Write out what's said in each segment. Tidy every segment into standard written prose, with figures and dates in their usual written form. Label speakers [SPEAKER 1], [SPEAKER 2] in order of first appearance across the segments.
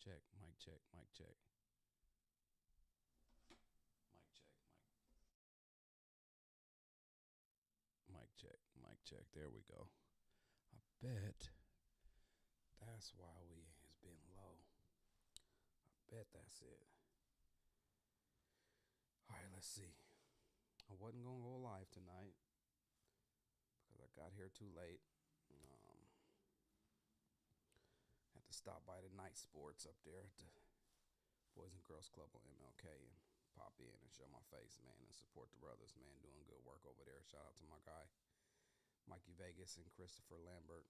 [SPEAKER 1] Check, mic check, mic check. Mic check, mic check, mic check. There we go. I bet that's why we has been low. I bet that's it. Alright, let's see. I wasn't gonna go live tonight because I got here too late. Um, had to stop by the night sports up there at the Boys and Girls Club on MLK and pop in and show my face, man, and support the brothers, man, doing good work over there. Shout out to my guy, Mikey Vegas and Christopher Lambert,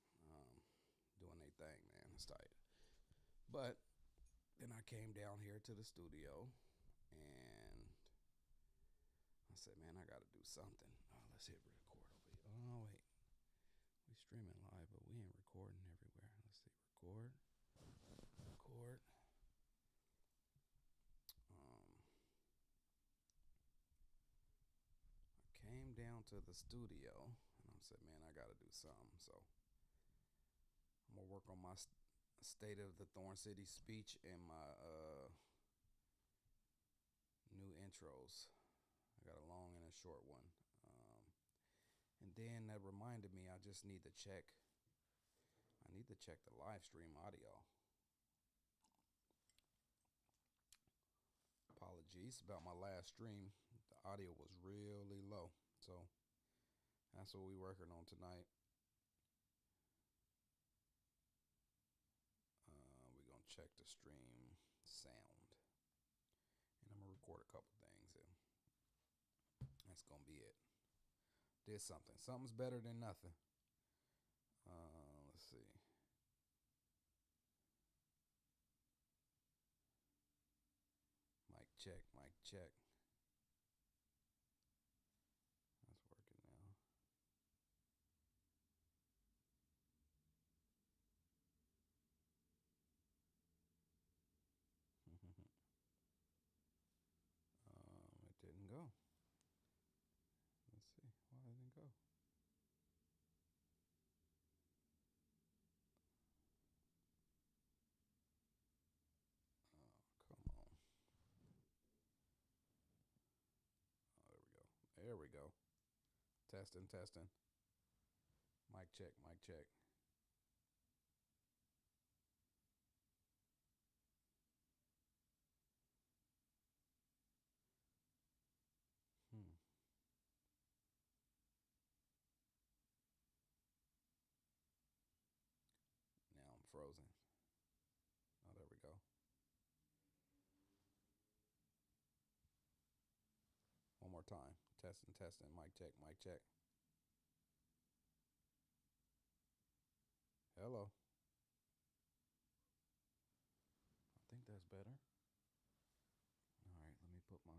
[SPEAKER 1] doing their thing, man. It's tight. But then I came down here to the studio and I said, man, I got to do something. Oh, let's hit record over here. Oh, wait. We streaming live, but we ain't recording everywhere. Let's see. Record. Record. I came down to the studio and I said, man, I got to do something. So I'm going to work on my State of the Thorn City speech and my new intros. I got a long and a short one. And then that reminded me I just need to check. I need to check the live stream audio. Apologies about my last stream. The audio was really low. So that's what we're working on tonight. We're going to check the stream sound. And I'm going to record a couple things. And that's going to be it. Did something. Something's better than nothing. Let's see. Mic check, mic check. That's working now. It didn't go. Let's see. Why didn't it go? Oh, come on. Oh, there we go. There we go. Testing, testing. Mic check, mic check. Now I'm frozen. Oh, there we go. One more time. Testing, testing. Mic check, mic check. Hello. I think that's better. All right, let me put my...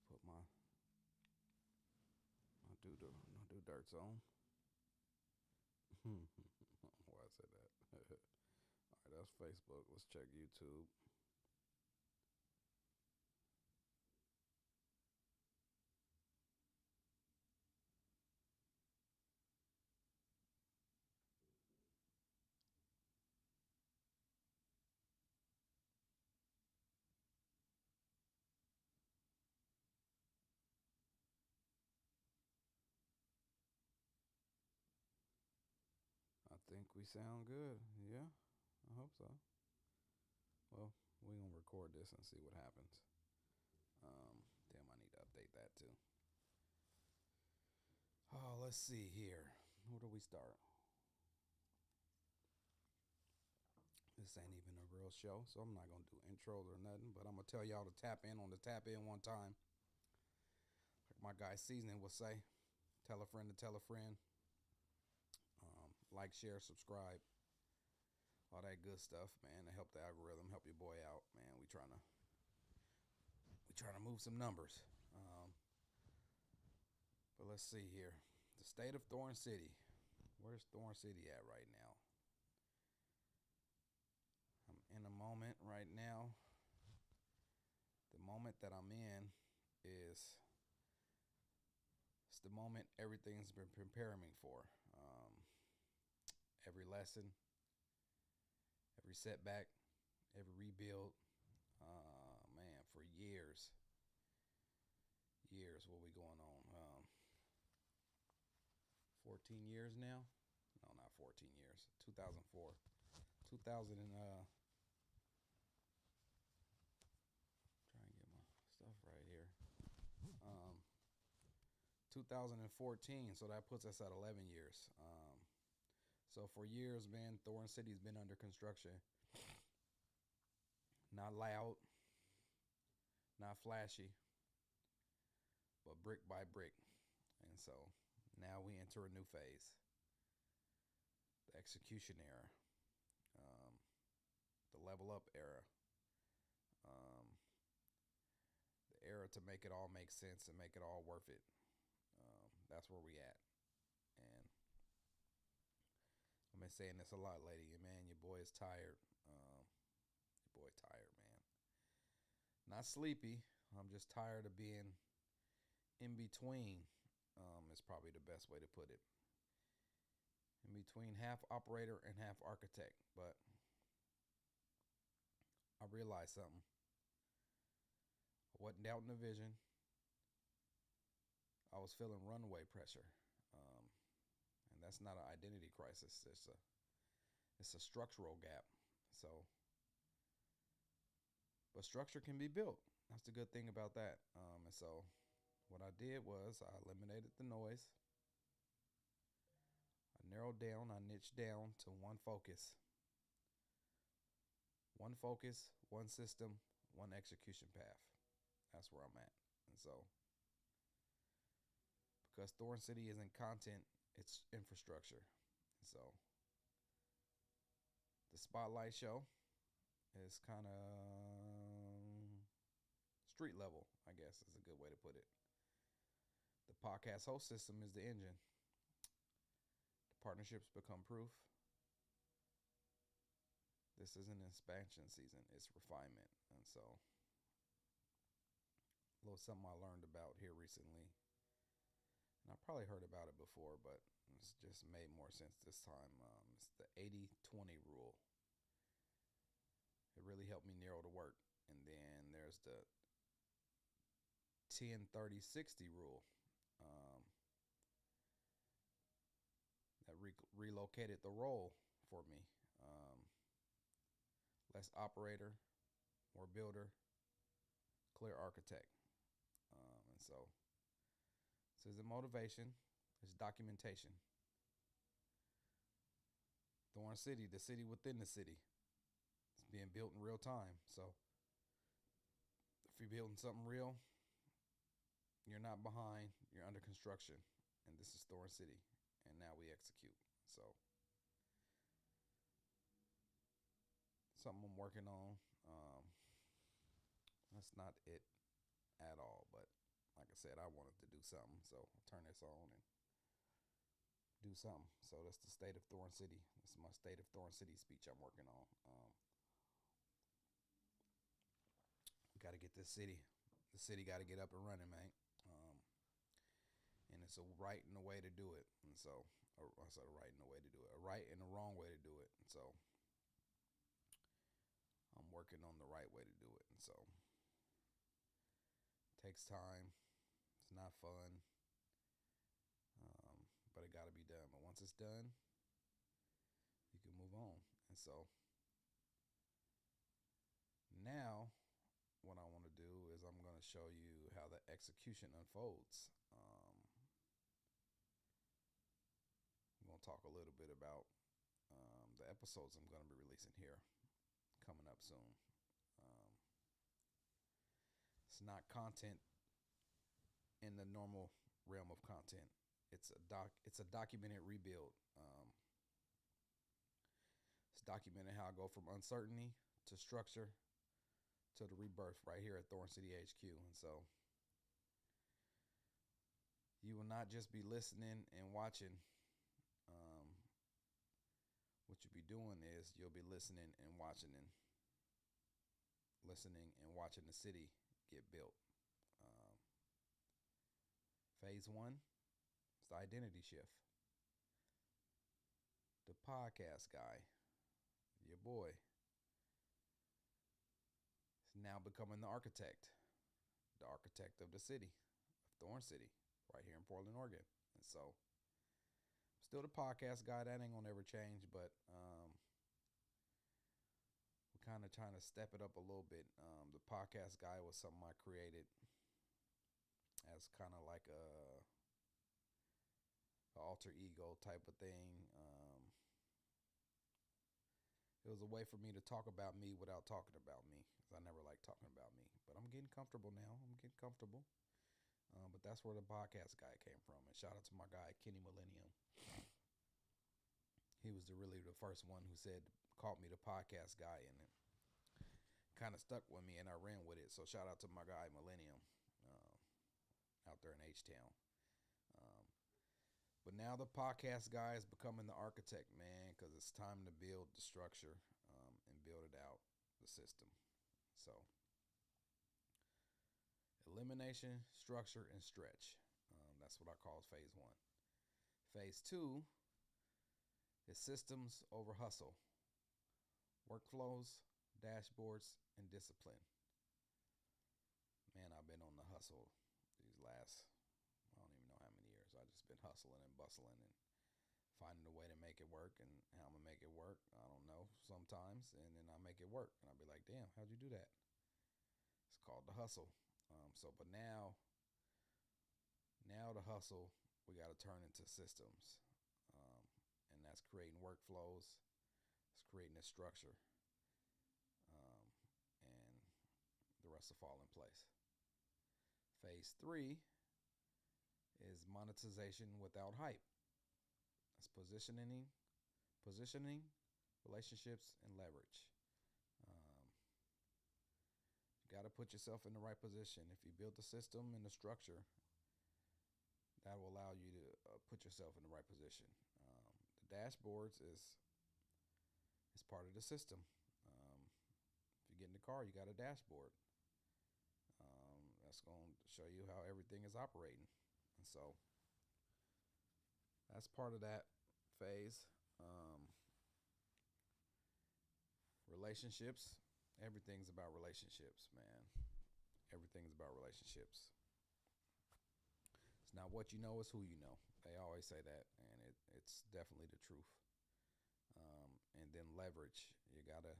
[SPEAKER 1] Put my do dirt zone. Why I said that? All right, that's Facebook. Let's check YouTube. I think we sound good. Yeah, I hope so. Well, we're going to record this and see what happens. Damn, I need to update that too. Oh, let's see here. Where do we start? This ain't even a real show, so I'm not going to do intros or nothing, but I'm going to tell y'all to tap in on the tap in one time. Like my guy Seasoning will say, tell a friend to tell a friend. Like, share, subscribe. All that good stuff, man, to help the algorithm, help your boy out, man. We trying to move some numbers. But let's see here. The state of Thorn City. Where's Thorn City at right now? I'm in a moment right now. The moment that I'm in is it's the moment everything's been preparing me for. Every lesson, every setback, every rebuild. Man, for years, what we going on? 14 years now? No, not 14 years. 2004. 2000 and trying to get my stuff right here. Um, 2014, so that puts us at 11 years. So for years, man, Thorn City's been under construction. Not loud, not flashy, but brick by brick. And so now we enter a new phase, the execution era, um, the level up era, um, the era to make it all make sense and make it all worth it. That's where we at. And I've been saying this a lot lately. Man, your boy is tired. Your boy tired, man. Not sleepy. I'm just tired of being in between. Is probably the best way to put it. In between half operator and half architect. But I realized something. I wasn't doubting the vision. I was feeling runaway pressure. And that's not an identity crisis. It's a structural gap. So, but structure can be built. That's the good thing about that. And so, what I did was I eliminated the noise. I narrowed down. I niched down to one focus. One focus, one system, one execution path. That's where I'm at. And so, because Thorn City isn't content, it's infrastructure. And so, the Spotlight Show is kind of street level, I guess is a good way to put it. The podcast host system is the engine. The partnerships become proof. This isn't expansion season, it's refinement. And so, a little something I learned about here recently. And I probably heard about it before, but it's just made more sense this time. It's the 80-20 rule. It really helped me narrow the work. And then there's the 10-30-60 rule that relocated the role for me. Less operator, more builder, clear architect. And so, this isn't motivation, it's documentation. Thorn City, the city within the city. It's being built in real time. So, if you're building something real, you're not behind, you're under construction. And this is Thorn City. And now we execute. So, something I'm working on. That's not it at all. But like I said, I wanted to do something. So, I'll turn this on and do something. So, that's the state of Thorn City. This is my state of Thorn City speech I'm working on. Got to get this city. The city got to get up and running, man. And it's a right and a way to do it. And so, I said a right and a way to do it. A right and a wrong way to do it. And so, I'm working on the right way to do it. And so, it takes time. It's not fun. But it got to be done. But once it's done, you can move on. And so, now, what I want to do is I'm going to show you how the execution unfolds. I'm going to talk a little bit about the episodes I'm going to be releasing here coming up soon. It's not content in the normal realm of content. It's a documented rebuild. It's documented how I go from uncertainty to structure to the rebirth right here at Thorn City HQ. And so, you will not just be listening and watching. What you'll be doing is you'll be listening and watching the city get built. Phase one is the identity shift. The podcast guy, your boy, is now becoming the architect of the city, of Thorn City, right here in Portland, Oregon. And so, still the podcast guy. That ain't gonna ever change, but we're kind of trying to step it up a little bit. The podcast guy was something I created as kind of like a alter ego type of thing. It was a way for me to talk about me without talking about me, because I never liked talking about me. But I'm getting comfortable now. I'm getting comfortable. But that's where the podcast guy came from. And shout out to my guy Kenny Millennium. He was really the first one who called me the podcast guy, and it kind of stuck with me, and I ran with it. So shout out to my guy Millennium out there in H-Town. But now the podcast guy is becoming the architect, man, because it's time to build the structure and build it out, the system. So elimination, structure, and stretch. That's what I call phase one. Phase two is systems over hustle, workflows, dashboards, and discipline. Man, I've been on the hustle these last, I don't even know how many years. I've just been hustling and bustling and finding a way to make it work. And how I'm going to make it work, I don't know sometimes. And then I make it work. And I'll be like, damn, how'd you do that? It's called the hustle. But now the hustle, we got to turn into systems. And that's creating workflows. It's creating a structure. And the rest will fall in place. Phase three is monetization without hype. It's positioning, relationships, and leverage. You got to put yourself in the right position. If you build the system and the structure, that will allow you to put yourself in the right position. The dashboards is part of the system. If you get in the car, you got a dashboard. That's going to show you how everything is operating. And so that's part of that phase. Relationships. Everything's about relationships, man. Everything's about relationships. It's not what you know, it's who you know. They always say that, and it's definitely the truth. And then leverage. You gotta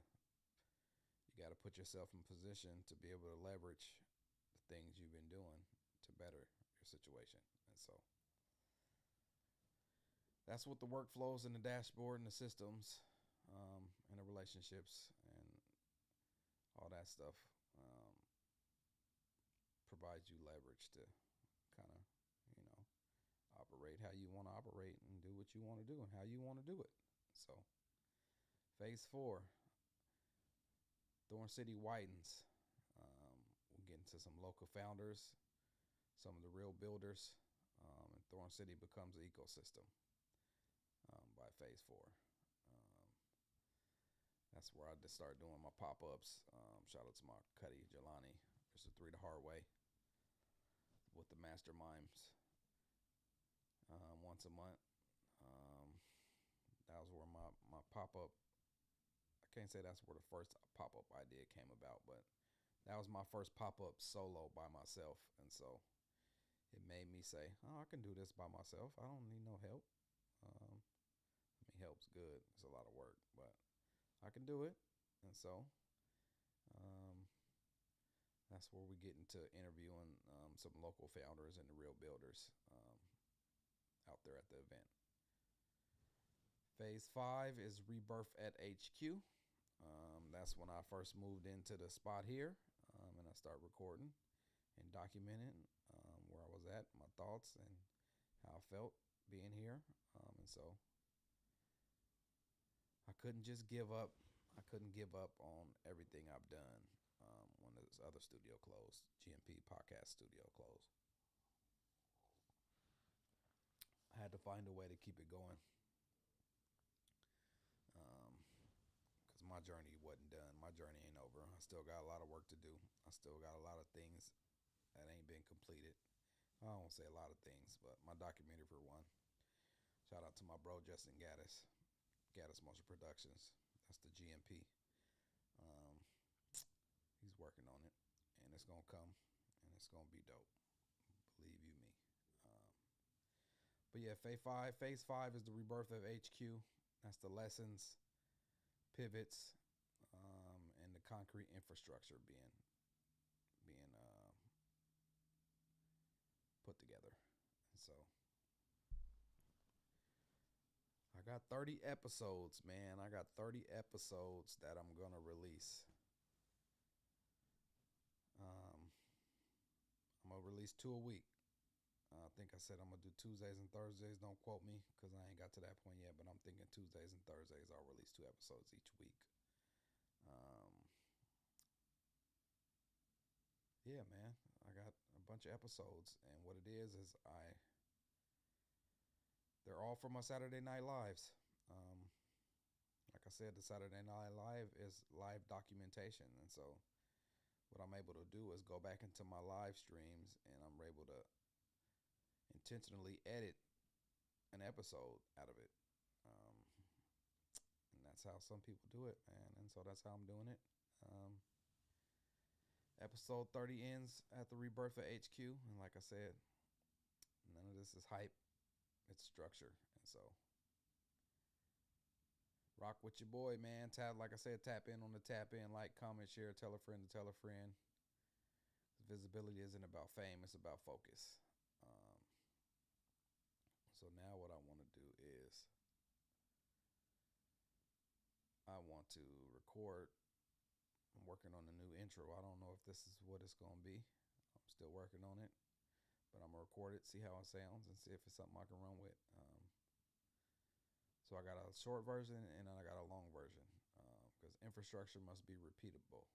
[SPEAKER 1] put yourself in position to be able to leverage the things you've been doing to better your situation. And so that's what the workflows and the dashboard and the systems and the relationships and all that stuff provides you leverage to kind of, operate how you want to operate and do what you want to do and how you want to do it. So phase four, Thorn City widens. We'll get into some local founders, some of the real builders, and Thorn City becomes an ecosystem by phase four. That's where I just start doing my pop-ups. Shout out to my Cuddy Jelani, Mr. 3 the Hard Way, with the masterminds once a month. That was where my pop-up, I can't say that's where the first pop-up idea came about, but that was my first pop-up solo by myself. And so it made me say, oh, I can do this by myself. I don't need no help. Help's good. It's a lot of work, but I can do it. And so that's where we get into interviewing some local founders and the real builders out there at the event. Phase 5 is rebirth at HQ. That's when I first moved into the spot here, and I started recording and documenting where I was at, my thoughts, and how I felt being here. And so I couldn't just give up. I couldn't give up on everything I've done when this other studio closed, GMP Podcast Studio closed. I had to find a way to keep it going because my journey wasn't done. My journey ain't over. I still got a lot of work to do. I still got a lot of things that ain't been completed. I don't say a lot of things, but my documentary for one. Shout out to my bro Justin Gaddis Motion Productions. That's the GMP. Um, he's working on it, and it's gonna come, and it's gonna be dope. Believe you me. Um, but yeah, Phase 5 is the rebirth of HQ. That's the lessons, pivots, and the concrete infrastructure being put together. And so I got 30 episodes, man. I got 30 episodes that I'm gonna release. Um, I'm gonna release 2 a week. I think I said I'm gonna do Tuesdays and Thursdays. Don't quote me because I ain't got to that point yet. But I'm thinking Tuesdays and Thursdays. I'll release 2 episodes each week. Um, yeah, man. I got a bunch of episodes, and what it is they're all from my Saturday Night Lives. Um, like I said, the Saturday Night Live is live documentation, and so what I'm able to do is go back into my live streams, and I'm able to intentionally edit an episode out of it. Um, and that's how some people do it, man. And so that's how I'm doing it. Episode 30 ends at the rebirth of HQ, and like I said, none of this is hype. It's structure, and so rock with your boy, man. Like I said, tap in on the tap in, like, comment, share, tell a friend to tell a friend. Visibility isn't about fame; it's about focus. So now what I want to do is I want to record. I'm working on a new intro. I don't know if this is what it's going to be. I'm still working on it, but I'm going to record it, see how it sounds, and see if it's something I can run with. So I got a short version and then I got a long version because infrastructure must be repeatable.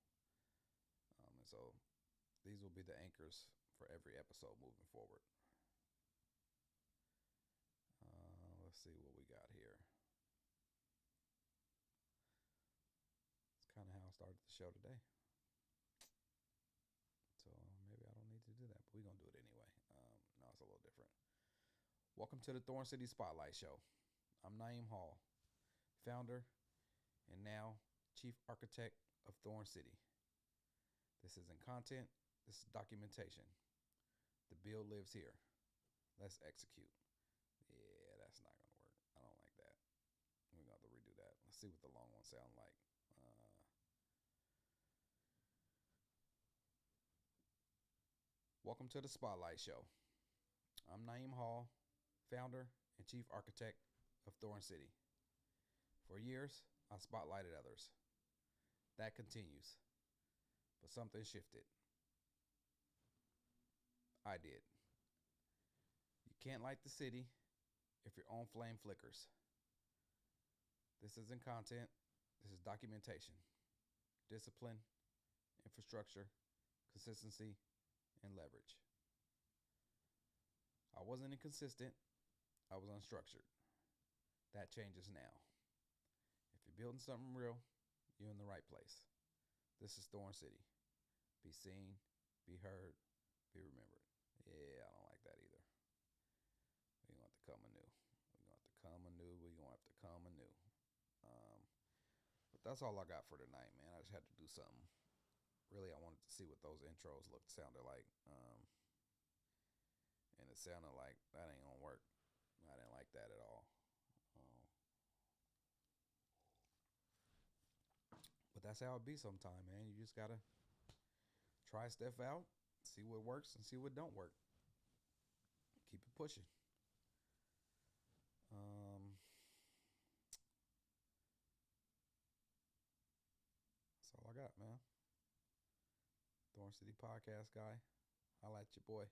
[SPEAKER 1] And so these will be the anchors for every episode moving forward. Let's see what we got here. It's kind of how I started the show today. So maybe I don't need to do that, but we're going to do it anyway. No, it's a little different. Welcome to the Thorn City Spotlight Show. I'm Naeem Hall, founder and now chief architect of Thorn City. This isn't content, this is documentation. The bill lives here. Let's execute. Yeah, that's not going to work. I don't like that. We're going to have to redo that. Let's see what the long one sounds like. Welcome to the Spotlight Show. I'm Naeem Hall, founder and chief architect of Thorn City. For years, I spotlighted others. That continues. But something shifted. I did. You can't light the city if your own flame flickers. This isn't content. This is documentation. Discipline, infrastructure, consistency, and leverage. I wasn't inconsistent. I was unstructured. That changes now. If you're building something real, you're in the right place. This is Thorn City. Be seen, be heard, be remembered. Yeah, I don't like that either. We're going to have to come anew. We're going to have to come anew. We're going to have to come anew. But that's all I got for tonight, man. I just had to do something. Really, I wanted to see what those intros sounded like. And it sounded like that ain't going to work. I didn't like that at all. But that's how it be sometime, man. You just got to try stuff out, see what works and see what don't work. Keep it pushing. That's all I got, man. Thorn City Podcast guy. Holla at your boy.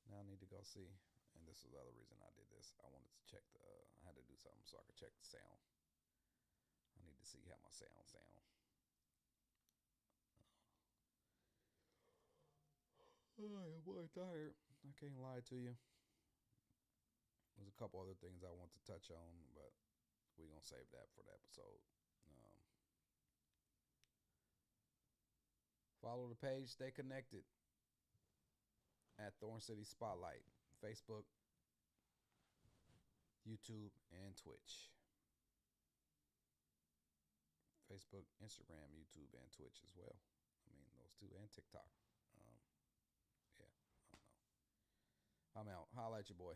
[SPEAKER 1] Now I need to go see. And this was the other reason I did this. I wanted to check I had to do something so I could check the sound. I need to see how my sound. Oh, boy, tired. I can't lie to you. There's a couple other things I want to touch on, but we're going to save that for the episode. Follow the page. Stay connected at Thorn City Spotlight, Facebook, YouTube, and Twitch. Facebook, Instagram, YouTube, and Twitch as well. I mean, those two, and TikTok. Yeah, I don't know. I'm out. Holla at your boy.